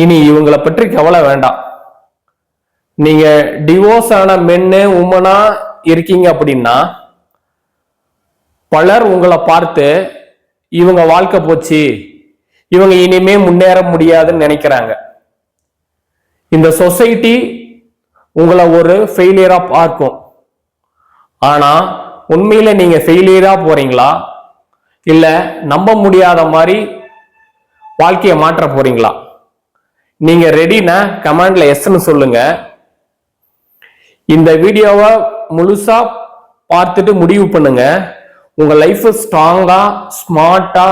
இனி இவங்களை பற்றி கவலை வேண்டாம். நீங்க டிவோர்ஸ் ஆன மென்னு உமனா இருக்கீங்க அப்படின்னா பலர் உங்களை பார்த்து இவங்க வாழ்க்கை போச்சு, இவங்க இனிமே முன்னேற முடியாதுன்னு நினைக்கிறாங்க. இந்த சொசைட்டி உங்களை ஒரு ஃபெயிலியரா பார்க்கும். ஆனா உண்மையில நீங்க ஃபெயிலியரா போறீங்களா இல்ல நம்ப முடியாத மாதிரி வாழ்க்கையை மாற்ற போறீங்களா? நீங்க ரெடினா கமெண்ட்ல எஸ்ன்னு சொல்லுங்க. இந்த வீடியோவை முழுசா பார்த்துட்டு முடிவு பண்ணுங்க. உங்க லைஃப் ஸ்ட்ராங்கா, ஸ்மார்ட்டா,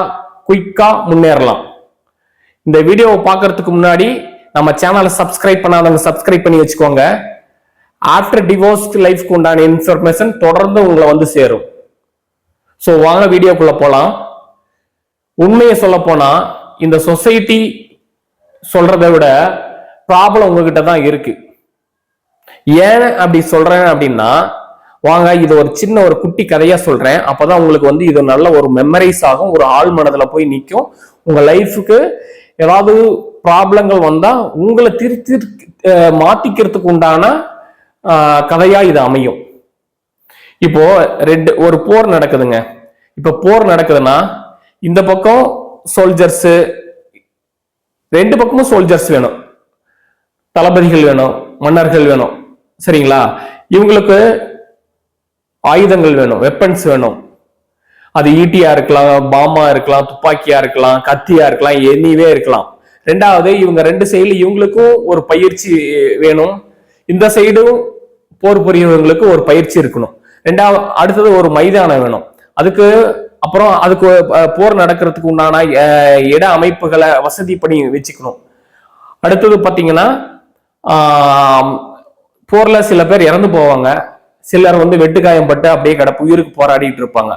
குயிக்கா முன்னேறலாம். இந்த வீடியோவை பார்க்கறதுக்கு முன்னாடி நம்ம சேனலை சப்ஸ்கிரைப் பண்ணாதவங்க சப்ஸ்கிரைப் பண்ணி வச்சுக்கோங்க. ஆஃப்டர் டிவோர்ஸ் லைஃப்க்கு உண்டான இன்ஃபர்மேஷன் தொடர்ந்து உங்களை வந்து சேரும். ஸோ வாங்க வீடியோக்குள்ள போலாம். உண்மையை சொல்ல போனா இந்த சொசைட்டி சொல்றதை விட ப்ராப்ளம் உங்ககிட்ட தான் இருக்கு. ஏன் அப்படி சொல்றேன் அப்படின்னா, வாங்க இது ஒரு சின்ன ஒரு குட்டி கதையா சொல்றேன். அப்பதான் உங்களுக்கு வந்து இது நல்ல ஒரு மெமரைஸ் ஆகும், ஒரு ஆள் மனதுல போய் நிற்கும். உங்க லைஃபுக்கு ஏதாவது ப்ராப்ளங்கள் வந்தா உங்களை திருத்தி மாத்திக்கிறதுக்கு உண்டான கதையா இது அமையும். இப்போ ஒரு போர் நடக்குதுங்க. இப்ப போர் நடக்குதுன்னா இந்த பக்கம் சோல்ஜர்ஸ், ரெண்டு பக்கமும் சோல்ஜர்ஸ் வேணும், தளபதிகள் வேணும், மன்னர்கள் வேணும், சரிங்களா? இவங்களுக்கு ஆயுதங்கள் வேணும், வெப்பன்ஸ் வேணும். அது ஈட்டியா இருக்கலாம், பாமா இருக்கலாம், துப்பாக்கியா இருக்கலாம், கத்தியா இருக்கலாம், எனிவே இருக்கலாம். ரெண்டாவது இவங்க ரெண்டு சைடுல இவங்களுக்கும் ஒரு பயிற்சி வேணும், இந்த சைடும் போர் புரியவங்களுக்கு ஒரு பயிற்சி இருக்கணும். ரெண்டாவது அடுத்தது ஒரு மைதானம் வேணும். அதுக்கு போர் நடக்கிறதுக்கு உண்டான இட அமைப்புகளை வசதி பண்ணி வச்சுக்கணும். அடுத்தது பாத்தீங்கன்னா போர்ல சில பேர் இறந்து போவாங்க, சிலர் வந்து வெட்டுக்காயம்பட்டு அப்படியே உயிருக்கு போராடிட்டு இருப்பாங்க.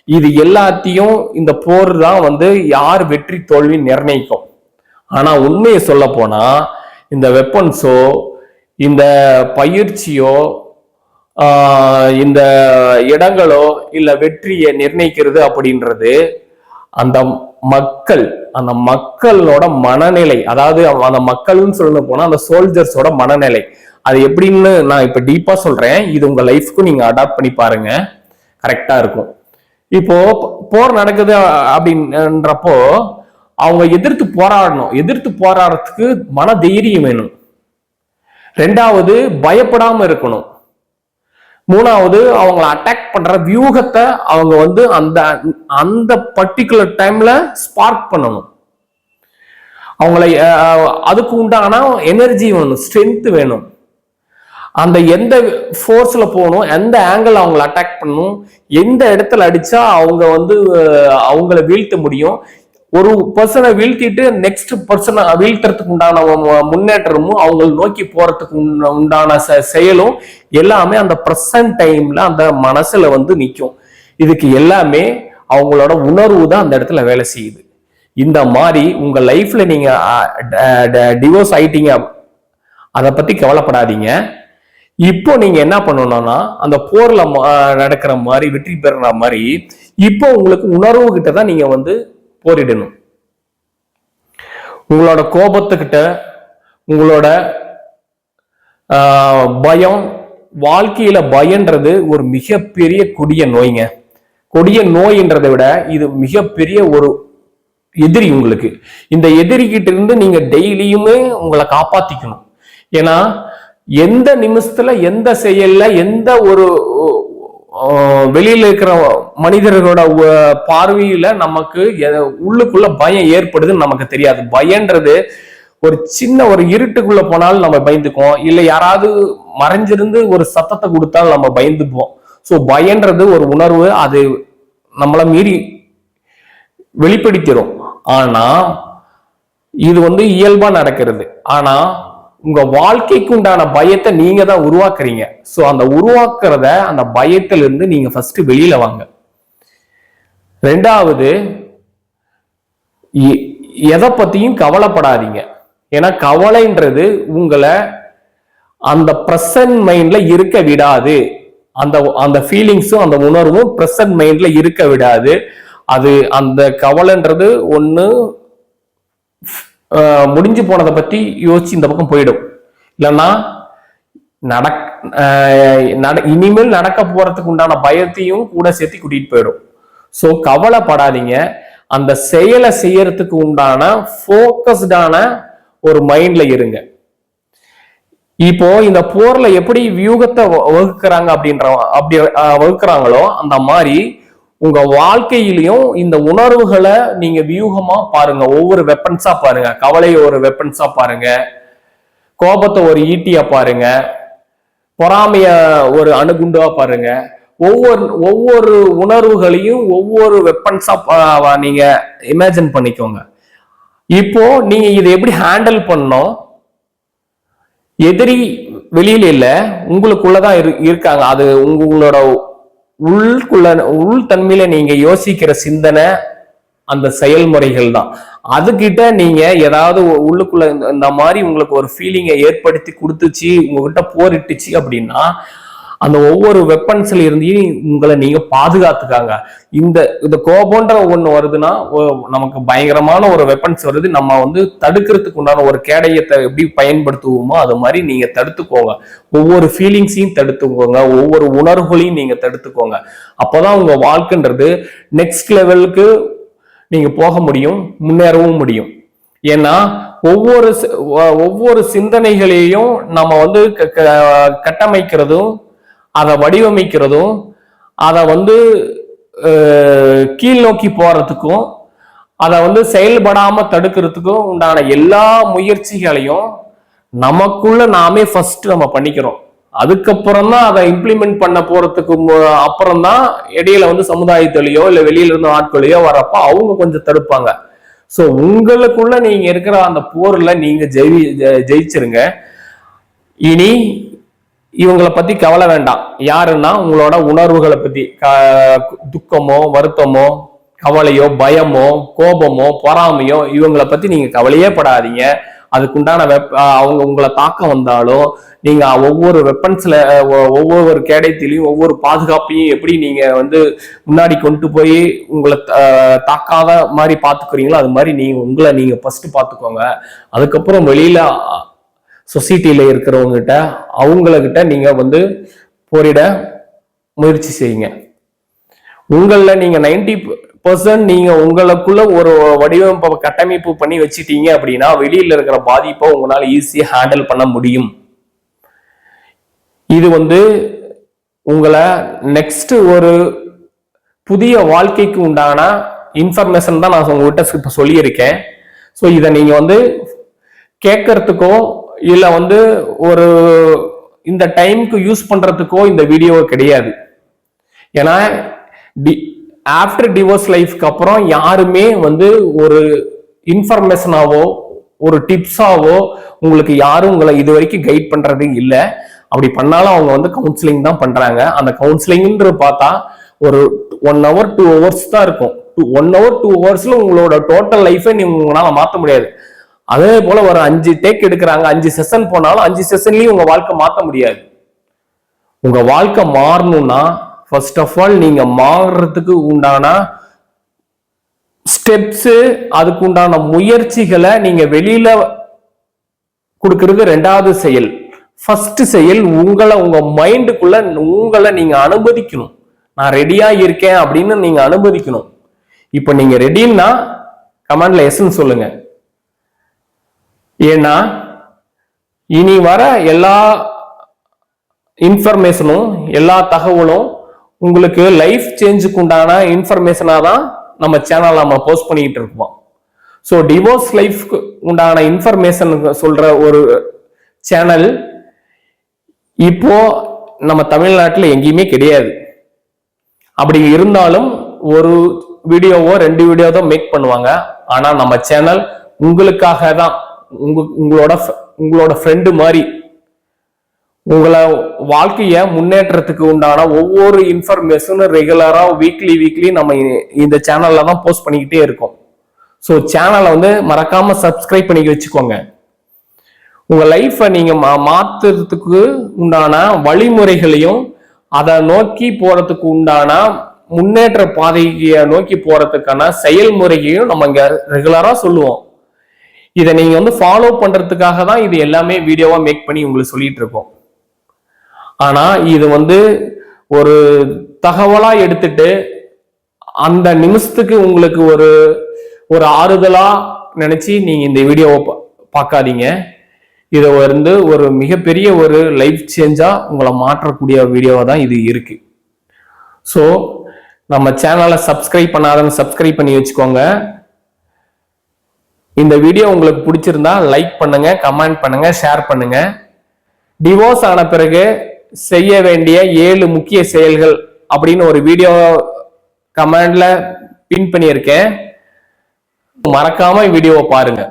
இது எல்லாத்தையும் இந்த போர் தான் வந்து யார் வெற்றி தோல்வி நிர்ணயிக்கும். ஆனா உண்மையை சொல்ல போனா இந்த வெப்பன்ஸோ இந்த பயிற்சியோ இந்த இடங்களோ இல்ல வெற்றியை நிர்ணயிக்கிறது அப்படின்றது அந்த மக்களோட மனநிலை. அதாவது அந்த மக்கள்னு சொல்ல போனா அந்த சோல்ஜர்ஸோட மனநிலை. அது எப்படின்னு நான் இப்ப டீப்பா சொல்றேன். இது உங்க லைஃப்க்கு நீங்க அடாப்ட் பண்ணி பாருங்க, கரெக்டா இருக்கும். இப்போ போர் நடக்குது அப்படின்றப்போ அவங்க எதிர்த்து போராடணும். எதிர்த்து போராடுறதுக்கு மன தைரியம் வேணும். ரெண்டாவது பயப்படாம இருக்கணும். மூணாவது அவங்களை அட்டாக் பண்ற வியூகத்தை அவங்க வந்து அந்த பர்டிகுலர் டைம்ல ஸ்பார்க் பண்ணணும். அவங்களை அதுக்கு உண்டான எனர்ஜி வேணும், ஸ்ட்ரென்த் வேணும். அந்த எந்த ஃபோர்ஸ்ல போகணும், எந்த ஆங்கிள் அவங்களை அட்டாக் பண்ணணும், எந்த இடத்துல அடிச்சா அவங்க வந்து அவங்கள வீழ்த்த முடியும். ஒரு பர்சனை வீழ்த்திட்டு நெக்ஸ்ட் பர்சனை வீழ்த்துறதுக்கு உண்டான முன்னேற்றமும் அவங்களை நோக்கி போறதுக்கு உண்டான செயலும் எல்லாமே அந்த பிரசன்ட் டைம்ல அந்த மனசுல வந்து நிற்கும். இதுக்கு எல்லாமே அவங்களோட உணர்வு தான் அந்த இடத்துல வேலை செய்யுது. இந்த மாதிரி உங்க லைஃப்ல நீங்க டிவோர்ஸ் ஆயிட்டீங்க, அதை பத்தி கவலைப்படாதீங்க. இப்போ நீங்க என்ன பண்ணணும்னா அந்த போர்ல நடக்கிற மாதிரி வெற்றி பெறுற மாதிரி இப்போ உங்களுக்கு உணர்வு கிட்ட தான் நீங்க வந்து போரிடணும். உங்களோட கோபத்துக்கிட்ட, உங்களோட பயம், வாழ்க்கையில பயன்றது ஒரு மிகப்பெரிய கொடிய நோய்ங்க. கொடிய நோயின்றதை விட இது மிகப்பெரிய ஒரு எதிரி உங்களுக்கு. இந்த எதிரி கிட்ட இருந்து நீங்க டெய்லியுமே உங்களை காப்பாத்திக்கணும். ஏன்னா எந்த நிமிஷத்துல எந்த செயல்ல எந்த ஒரு வெளியில இருக்கிற மனிதர்களோட பார்வையில நமக்கு உள்ளுக்குள்ள பயம் ஏற்படுதுன்னு நமக்கு தெரியாது. பயன்றது ஒரு சின்ன ஒரு இருட்டுக்குள்ள போனாலும் நம்ம பயந்துக்குவோம், இல்லை யாராவது மறைஞ்சிருந்து ஒரு சத்தத்தை கொடுத்தாலும் நம்ம பயந்துப்போம். ஸோ பயன்றது ஒரு உணர்வு, அது நம்மளை மீறி வெளிப்படுத்திடும். ஆனா இது வந்து இயல்பா நடக்கிறது. ஆனா உங்க வாழ்க்கைக்கு உண்டான பயத்தை நீங்க தான் உருவாக்குறீங்க. சோ அந்த உருவாக்குறத, அந்த பயத்துல இருந்து நீங்க ஃபர்ஸ்ட் வெளியில வாங்க. ரெண்டாவது எதை பத்தியும் கவலைப்படாதீங்க. ஏன்னா கவலைன்றது உங்களை அந்த பிரசன்ட் மைண்ட்ல இருக்க விடாது. அந்த ஃபீலிங்ஸும் அந்த உணர்வும் பிரசன்ட் மைண்ட்ல இருக்க விடாது. அது அந்த கவலைன்றது ஒண்ணு முடிஞ்சு போனதை பத்தி யோசிச்சு இந்த பக்கம் போயிடும். இல்லைன்னா இனிமேல் நடக்க போறதுக்கு உண்டான பயத்தையும் கூட சேர்த்து கூட்டிட்டு போயிடும். ஸோ கவலைப்படாதீங்க. அந்த செயலை செய்யறதுக்கு உண்டான போக்கஸ்டான ஒரு மைண்ட்ல இருங்க. இப்போ இந்த போர்ல எப்படி வியூகத்தை வகுக்கிறாங்க வகுக்கிறாங்களோ அந்த மாதிரி உங்க வாழ்க்கையிலையும் இந்த உணர்வுகளை நீங்க வியூகமா பாருங்க. ஒவ்வொரு வெப்பன்ஸா பாருங்க. கவலையை ஒரு வெப்பன்ஸா பாருங்க, கோபத்தை ஒரு ஈட்டியா பாருங்க, பொறாமைய ஒரு அணுகுண்டுவா பாருங்க. ஒவ்வொரு உணர்வுகளையும் ஒவ்வொரு வெப்பன்ஸா நீங்க இமேஜின் பண்ணிக்கோங்க. இப்போ நீங்க இதை எப்படி ஹேண்டில் பண்ணணும்? எதிரி வெளியில இல்ல, உங்களுக்குள்ளதான் இருக்காங்க. அது உங்களோட உள் தன்மையில நீங்க யோசிக்கிற சிந்தனை, அந்த செயல்முறைகள் தான். அதுகிட்ட நீங்க ஏதாவது உள்ளுக்குள்ள இந்த மாதிரி உங்களுக்கு ஒரு ஃபீலிங்கை ஏற்படுத்தி கொடுத்துச்சு, உங்ககிட்ட போரிட்டுச்சு அப்படின்னா அந்த ஒவ்வொரு வெப்பன்ஸ்ல இருந்தையும் உங்களை நீங்க பாதுகாத்துக்காங்க. இந்த கோபம்ன்ற ஒண்ணு வருதுன்னா நமக்கு பயங்கரமான ஒரு வெப்பன்ஸ் வருது. நம்ம தடுக்கிறதுக்கு உண்டான ஒரு கேடயத்தை எப்படி பயன்படுத்துவோமோ அது மாதிரி நீங்க தடுத்துக்கோங்க. ஒவ்வொரு ஃபீலிங்ஸையும் தடுத்துக்கோங்க, ஒவ்வொரு உணர்வுகளையும் நீங்க தடுத்துக்கோங்க. அப்போதான் உங்க வாழ்க்கைன்றது நெக்ஸ்ட் லெவலுக்கு நீங்க போக முடியும், முன்னேறவும் முடியும். ஏன்னா ஒவ்வொரு சிந்தனைகளையும் நம்ம கட்டமைக்கிறதும் அதை வடிவமைக்கிறதும் அதை கீழ் நோக்கி போறதுக்கும் அதை செயல்படாம தடுக்கிறதுக்கும் உண்டான எல்லா முயற்சிகளையும் நமக்குள்ள நாமே ஃபர்ஸ்ட் நம்ம பண்ணிக்கிறோம். அதுக்கப்புறம் தான் அதை இம்ப்ளிமெண்ட் பண்ண போறதுக்கு அப்புறம் தான் இடையில சமுதாயத்திலேயோ இல்ல வெளியில இருந்து ஆட்களையோ வரப்ப அவங்க கொஞ்சம் தடுப்பாங்க. சோ உங்களுக்குள்ள நீங்க இருக்கிற அந்த போர்ல நீங்க ஜெயிச்சிருங்க. இனி இவங்களை பத்தி கவலை வேண்டாம். யாருன்னா உங்களோட உணர்வுகளை பத்தி, துக்கமோ வருத்தமோ கவலையோ பயமோ கோபமோ பொறாமையோ இவங்களை பத்தி நீங்க கவலையே படாதீங்க. அதுக்குண்டான அவங்க உங்களை தாக்க வந்தாலும் நீங்க ஒவ்வொரு வெப்பன்ஸ்ல ஒவ்வொரு கேடயத்திலையும் ஒவ்வொரு பாதுகாப்பையும் எப்படி நீங்க முன்னாடி கொண்டு போய் உங்களை தாக்காத மாதிரி பாத்துக்கிறீங்களோ அது மாதிரி நீங்க ஃபர்ஸ்ட் பாத்துக்கோங்க. அதுக்கப்புறம் வெளியில சொசைட்டில இருக்கிறவங்க அவங்ககிட்ட நீங்க போரிட முயற்சி செய்யுங்க. உங்கள நீங்க 90% நீங்க உங்களுக்குள்ள ஒரு வடிவமைப்பை கட்டமைப்பு பண்ணி வச்சிட்டீங்க அப்படின்னா வெளியில இருக்கிற பாதிப்பை உங்களால ஈஸியா ஹேண்டில் பண்ண முடியும். இது உங்களை நெக்ஸ்ட் ஒரு புதிய வாழ்க்கைக்கு உண்டான இன்ஃபர்மேஷன் தான் நான் உங்ககிட்ட இப்ப சொல்லியிருக்கேன். ஸோ இதை நீங்க கேட்கறதுக்கோ இல்ல ஒரு இந்த டைமுக்கு யூஸ் பண்றதுக்கோ இந்த வீடியோ கிடையாது. ஏன்னா ஆஃப்டர் டிவோர்ஸ் லைஃப்க்கு அப்புறம் யாருமே ஒரு இன்ஃபர்மேஷனாவோ ஒரு டிப்ஸாவோ உங்களுக்கு யாரும் உங்களை இது வரைக்கும் கைட் பண்றது இல்லை. அப்படி பண்ணாலும் அவங்க கவுன்சிலிங் தான் பண்றாங்க. அந்த கவுன்சிலிங்ன்ற பார்த்தா ஒரு 1 hour 2 hours தான் இருக்கும். 1 hour 2 hours உங்களோட டோட்டல் லைஃபை உங்களால மாற்ற முடியாது. அதே போல ஒரு 5 டேக் எடுக்கிறாங்க, 5 செஷன் போனாலும் 5 செஷன்லயும் உங்க வாழ்க்கை மாற்ற முடியாது. உங்க வாழ்க்கை மாறணும்னா ஃபர்ஸ்ட் ஆஃப் ஆல் நீங்க மாறுறதுக்கு உண்டான ஸ்டெப்ஸ், அதுக்கு உண்டான முயற்சிகளை நீங்க வெளியில கொடுக்கறது 2வது செயல். ஃபர்ஸ்ட் செயல் உங்க மைண்டுக்குள்ள உங்களை நீங்க அனுமதிக்கணும். நான் ரெடியா இருக்கேன் அப்படின்னு நீங்க அனுமதிக்கணும். இப்ப நீங்க ரெடின்னா கமெண்ட்ல எஸ்ன்னு சொல்லுங்க. ஏன்னா இனி வர எல்லா இன்ஃபர்மேஷனும் எல்லா தகவலும் உங்களுக்கு லைஃப் சேஞ்சுக்கு உண்டான இன்ஃபர்மேஷனா தான் நம்ம சேனல் நம்ம போஸ்ட் பண்ணிக்கிட்டு இருக்கோம். ஸோ டிவோர்ஸ் லைஃப்க்கு உண்டான இன்ஃபர்மேஷன் சொல்ற ஒரு சேனல் இப்போ நம்ம தமிழ்நாட்டில் எங்கேயுமே கிடையாது. அப்படி இருந்தாலும் ஒரு வீடியோவோ 2 வீடியோ தான் மேக் பண்ணுவாங்க. ஆனா நம்ம சேனல் உங்களுக்காக தான், உங்களோட ஃப்ரெண்டு மாதிரி உங்களை வாழ்க்கைய முன்னேற்றத்துக்கு உண்டான ஒவ்வொரு இன்ஃபர்மேஷனும் ரெகுலரா வீக்லி நம்ம இந்த சேனல்ல தான் போஸ்ட் பண்ணிக்கிட்டே இருக்கோம். ஸோ சேனலை மறக்காம சப்ஸ்கிரைப் பண்ணி வச்சுக்கோங்க. உங்க லைஃப்பை நீங்க மாத்துறதுக்கு உண்டான வழிமுறைகளையும் அதை நோக்கி போறதுக்கு உண்டான முன்னேற்ற பாதையை நோக்கி போறதுக்கான செயல்முறையையும் நம்ம இங்க ரெகுலரா சொல்லுவோம். இதை நீங்க வந்து ஃபாலோ பண்றதுக்காக தான் இது எல்லாமே வீடியோவா மேக் பண்ணி உங்களுக்கு சொல்லிட்டு இருக்கோம். ஆனா இது வந்து ஒரு தகவலா எடுத்துட்டு அந்த நிமிஷத்துக்கு உங்களுக்கு ஒரு ஒரு ஆறுதலா நினைச்சு நீங்க இந்த வீடியோவை பார்க்காதீங்க. இதை வந்து ஒரு மிகப்பெரிய ஒரு லைஃப் சேஞ்சா உங்களை மாற்றக்கூடிய வீடியோவா தான் இது இருக்கு. ஸோ நம்ம சேனலை சப்ஸ்கிரைப் பண்ணாதவங்க சப்ஸ்கிரைப் பண்ணி வச்சுக்கோங்க. இந்த வீடியோ உங்களுக்கு பிடிச்சிருந்தா லைக் பண்ணுங்க, கமெண்ட் பண்ணுங்க, ஷேர் பண்ணுங்க. டிவோர்ஸ் ஆன பிறகு செய்ய வேண்டிய 7 முக்கிய செயல்கள் அப்படின்னு ஒரு வீடியோ கமெண்ட்ல பின் பண்ணியிருக்கேன். மறக்காம வீடியோவை பாருங்க.